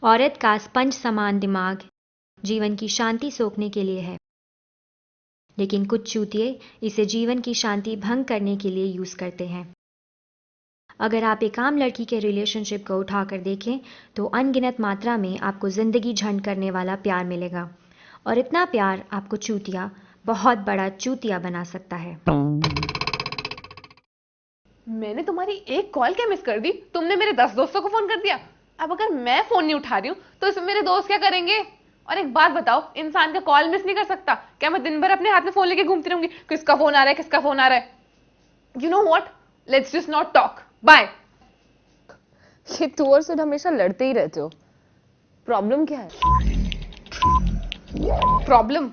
औरत का स्पंज समान दिमाग जीवन की शांति सोखने के लिए है, लेकिन कुछ चूतिए इसे जीवन की शांति भंग करने के लिए यूज करते हैं। अगर आप एक आम लड़की के रिलेशनशिप को उठाकर देखें तो अनगिनत मात्रा में आपको जिंदगी झंड करने वाला प्यार मिलेगा, और इतना प्यार आपको चूतिया, बहुत बड़ा चूतिया बना सकता है। मैंने तुम्हारी एक कॉल क्या मिस कर दी? तुमने मेरे 10 दोस्तों को फोन कर दिया। अब अगर मैं फोन नहीं उठा रही हूँ तो इसमें मेरे दोस्त क्या करेंगे? और एक बात बताओ, इंसान का कॉल मिस नहीं कर सकता क्या? मैं दिन भर अपने हाथ में फोन लेके घूमती रहूंगी, किसका फोन आ रहा है, किसका फोन आ रहा है? You know what, let's just not talk, bye. ये तू और सिर्फ हमेशा लड़ते ही रहते हो। प्रॉब्लम क्या है? प्रॉब्लम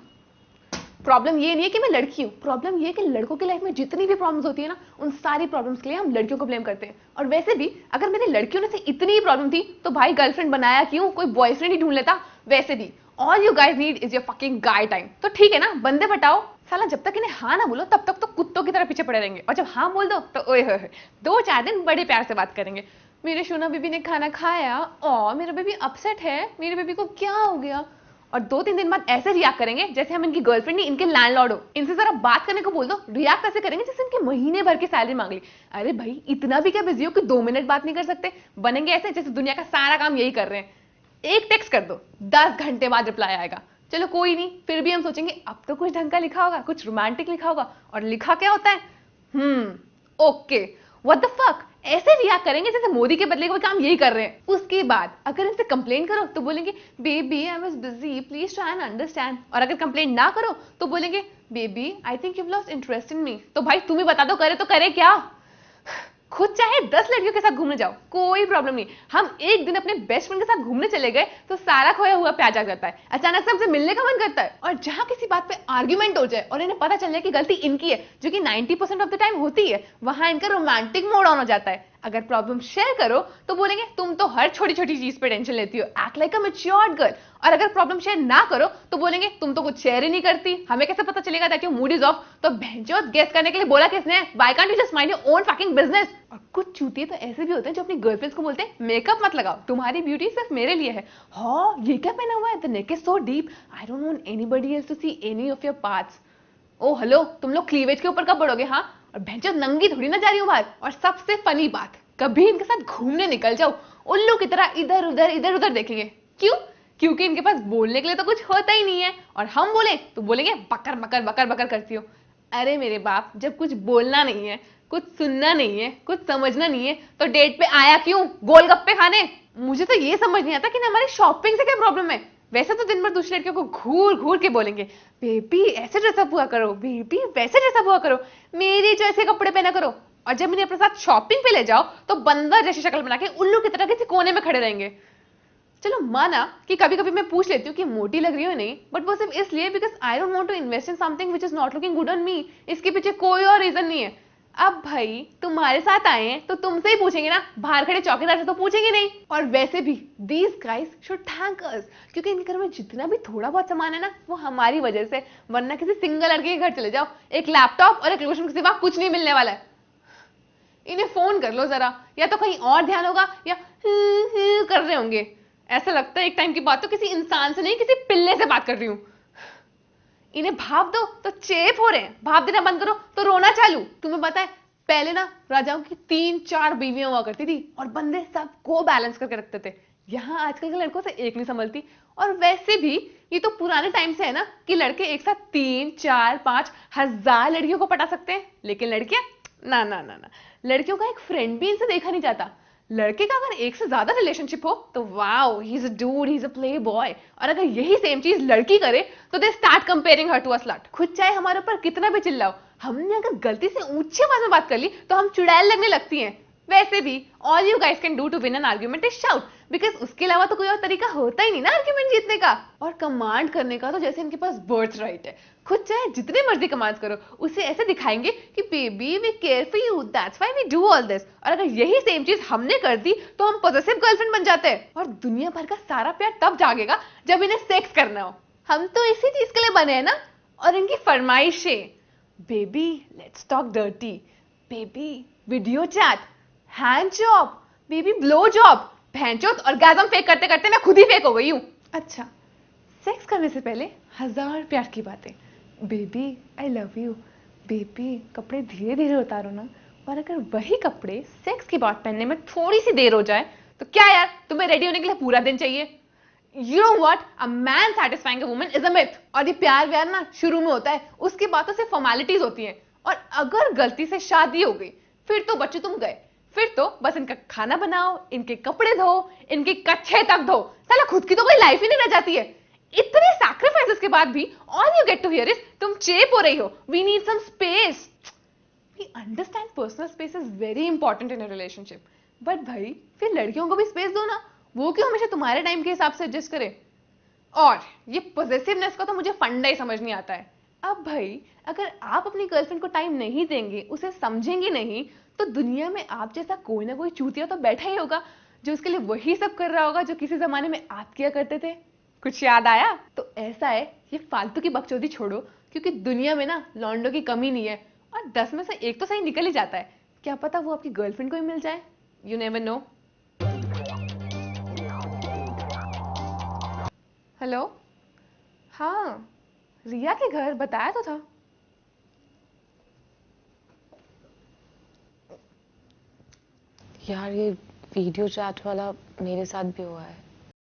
प्रॉब्लम ये नहीं है कि मैं लड़की हूँ, प्रॉब्लम ये है कि लड़कों की लाइफ में जितनी भी प्रॉब्लम्स होती है ना, उन सारी प्रॉब्लम्स के लिए हम लड़कियों को ब्लेम करते हैं। और वैसे भी अगर मेरे लड़कियों ने से इतनी ही प्रॉब्लम थी तो भाई गर्लफ्रेंड बनाया क्यों? कोई बॉयफ्रेंड ही ढूंढ लेता। वैसे भी all you guys need is your fucking guy time. तो ठीक है ना, बंदे पटाओ। साला जब तक इन्हें हाँ ना बोलो तब तक तो कुत्तों की तरह पीछे पड़े रहेंगे, और जब हाँ बोल दो तो ओए होए 2-4 दिन बड़े प्यार से बात करेंगे। मेरे शोना बेबी ने खाना खाया, और मेरा बेबी अपसेट है, मेरे बेबी को क्या हो गया? और 2-3 दिन बाद ऐसे रिएक्ट करेंगे जैसे हम इनकी गर्लफ्रेंड नहीं, इनके लैंडलॉर्ड हो। इनसे जरा बात करने को बोल दो, रिएक्ट ऐसे करेंगे जैसे इनके महीने भर की सैलरी मांग ली। अरे भाई इतना भी क्या बिजी हो कि 2 मिनट बात नहीं कर सकते? बनेंगे ऐसे जैसे दुनिया का सारा काम यही कर रहे हैं। एक टेक्स्ट कर दो, 10 घंटे बाद रिप्लाई आएगा। चलो कोई नहीं, फिर भी हम सोचेंगे अब तो कुछ ढंग का लिखा होगा, कुछ रोमांटिक लिखा होगा। और लिखा क्या होता है? Okay, what the fuck. ऐसे रिएक्ट करेंगे जैसे मोदी के बदले कोई काम यही कर रहे हैं। उसके बाद अगर इनसे कंप्लेन करो तो बोलेंगे baby I was busy, please try and understand. और अगर कंप्लेन ना करो तो बोलेंगे baby I think you lost interest in me. तो भाई तुम ही बता दो, करे तो करे क्या? खुद चाहे 10 लड़कियों के साथ घूमने जाओ, कोई प्रॉब्लम नहीं। हम एक दिन अपने बेस्ट फ्रेंड के साथ घूमने चले गए तो सारा खोया हुआ प्यार जाग जाता है, अचानक से हमसे मिलने का मन करता है। और जहां किसी बात पे आर्ग्यूमेंट हो जाए और इन्हें पता चल जाए कि गलती इनकी है, जो कि 90% ऑफ द टाइम होती है, वहां इनका रोमांटिक मोड ऑन हो जाता है। अगर प्रॉब्लम शेयर करो तो बोलेंगे तुम तो हर छोटी छोटी चीज पे टेंशन लेती हो, एक्ट लाइक अ मैच्योर्ड गर्ल। और अगर प्रॉब्लम शेयर ना करो तो बोलेंगे तुम तो कुछ शेयर ही नहीं करती, हमें कैसे पता चलेगा that your mood is of? तो भैंचोद गेस करने के लिए बोला किसने? Why can't you just mind your own fucking business? और कुछ चूतिए तो ऐसे भी होते हैं जो अपनी गर्लफ्रेंड्स को बोलते हैं मेकअप मत लगाओ, तुम्हारी ब्यूटी सिर्फ मेरे लिए है। हाँ ये क्या पहना हुआ है? The neck is so deep, I don't want anybody else to see any of your parts. Oh hello, तुम लोग क्लीवेज के ऊपर कब बढ़ोगे? हाँ, और भैंचोद नंगी थोड़ी ना जा रही हूँ बाहर। और सबसे फनी बात, कभी इनके साथ घूमने निकल जाओ, उल्लू की तरह इधर उधर देखेंगे। क्यों? क्योंकि इनके पास बोलने के लिए तो कुछ होता ही नहीं है, और हम बोले तो बोलेंगे बकर बकर बकर बकर करती हो। अरे मेरे बाप, जब कुछ बोलना नहीं है, कुछ सुनना नहीं है, कुछ समझना नहीं है, तो डेट पे आया क्यों? गोलगप्पे खाने? मुझे तो ये समझ नहीं आता कि हमारी शॉपिंग से क्या प्रॉब्लम है। वैसे तो दिन भर दूसरी लड़कियों को घूर घूर के बोलेंगे बेबी ऐसे ड्रेसअप हुआ करो, बेबी वैसे ड्रेसअप हुआ करो, मेरी चॉइस के कपड़े पहना करो। और जब इन्हें अपने साथ शॉपिंग पे ले जाओ तो बंदर जैसी शक्ल बना के उल्लू की तरह किसी कोने में खड़े रहेंगे। चलो माना कि कभी कभी मैं पूछ लेती हूँ कि मोटी लग रही हो नहीं, बट वो सिर्फ इसलिए because I don't want to invest in something which is not looking good on me. इसके पीछे कोई और रीजन नहीं है। अब भाई तुम्हारे साथ आए हैं तो तुमसे ही पूछेंगे ना, बाहर खड़े चौकीदार से तो पूछेंगे नहीं। और वैसे भी दीज गाइस शुड थैंक अस, क्योंकि इनके घर में जितना भी थोड़ा बहुत सामान है ना वो हमारी वजह से। वरना किसी सिंगल लड़के के घर चले जाओ, एक लैपटॉप और एक लोशन के सिवा कुछ नहीं मिलने वाला है। इन्हें फोन कर लो जरा, या तो कहीं और ध्यान होगा या कर रहे होंगे। ऐसा लगता है एक टाइम की बात तो किसी इंसान से नहीं, किसी पिल्ले से बात कर रही हूं। इन्हें भाप दो तो चेप हो रहे हैं, भाप देना बंद करो तो रोना चालू। तुम्हें पता है पहले ना राजाओं की 3-4 बीवियां हुआ करती थी और बंदे सबको बैलेंस करके रखते थे। यहाँ आजकल के लड़कों से एक नहीं संभलती। और वैसे भी ये तो पुराने टाइम से है ना कि लड़के एक साथ 3-4-5 हजार लड़कियों को पटा सकते हैं, लेकिन लड़कियां ना ना ना ना। लड़कियों का एक फ्रेंड भी इनसे देखा नहीं जाता। लड़के का अगर एक से ज्यादा रिलेशनशिप हो तो wow he is a dude, he is a playboy. और अगर यही सेम चीज लड़की करे तो they start comparing her to a slut. खुद चाहे हमारे ऊपर कितना भी चिल्लाओ, हमने अगर गलती से ऊंची आवाज में बात कर ली तो हम चुड़ैल लगने लगती हैं। वैसे भी all you guys can do to win an argument is shout, because उसके अलावा तो कोई और तरीका होता ही नहीं ना आर्ग्यूमेंट जीतने का। और कमांड करने का तो जैसे इनके पास बर्थ राइट है। खुद चाहे जितने मर्जी कमांड करो, उसे ऐसे दिखाएंगे कि baby we care for you, that's why we do all this. और अगर यही सेम चीज हमने कर दी तो हम पॉसेसिव गर्लफ्रेंड बन जाते हैं। और दुनिया भर का सारा प्यार तब जागेगा जब इन्हें सेक्स करना हो। हम तो इसी चीज के लिए बने हैं ना। और इनकी फरमाइशें, baby let's talk dirty, baby video chat, hand job, baby blow job, भैंचोद ऑर्गेज़म फेक करते करते मैं खुद ही फेक हो गई हूँ। अच्छा, सेक्स करने से पहले 1000 प्यार की बातें। Baby I love you, baby कपड़े धीरे धीरे उतारो ना। और अगर वही कपड़े सेक्स की बात पहनने में थोड़ी सी देर हो जाए तो क्या यार, तुम्हें रेडी होने के लिए पूरा दिन चाहिए? You know what? A man satisfying a woman is a myth. और ये प्यार व्यार ना शुरू में होता है, उसकी बातों से फॉर्मेलिटीज होती हैं। और अगर गलती से शादी हो गई फिर तो बच्चे तुम गए। फिर तो बस इनका खाना बनाओ, इनके कपड़े धो, इनके कच्छे तक धो। साला खुद की तो कोई लाइफ ही नहीं रह जाती है। इतने सैक्रिफाइसेस के बाद भी all you get to hear is तुम चेप हो रही हो। We need some space. We understand personal space is very important in a relationship, but भाई फिर लड़कियों को भी स्पेस दो ना। वो क्यों हमेशा तुम्हारे टाइम के हिसाब से एडजस्ट करे? और ये पॉसेसिवनेस का तो मुझे फंडा ही समझ नहीं आता है। अब भाई अगर आप अपनी गर्लफ्रेंड को टाइम नहीं देंगे, उसे समझेंगे नहीं, तो दुनिया में आप जैसा कोई ना कोई चूतिया तो बैठा ही होगा जो उसके लिए वही सब कर रहा होगा जो किसी जमाने में आप किया करते थे। कुछ याद आया? तो ऐसा है, ये फालतू की बकचोदी छोड़ो, क्योंकि दुनिया में ना लॉन्डो की कमी नहीं है। और 10 में से एक तो सही निकल ही जाता है। क्या पता वो आपकी गर्लफ्रेंड को ही मिल जाए। You never know. हेलो, हाँ, रिया के घर बताया तो था। यार ये वीडियो चैट वाला मेरे साथ भी हुआ है।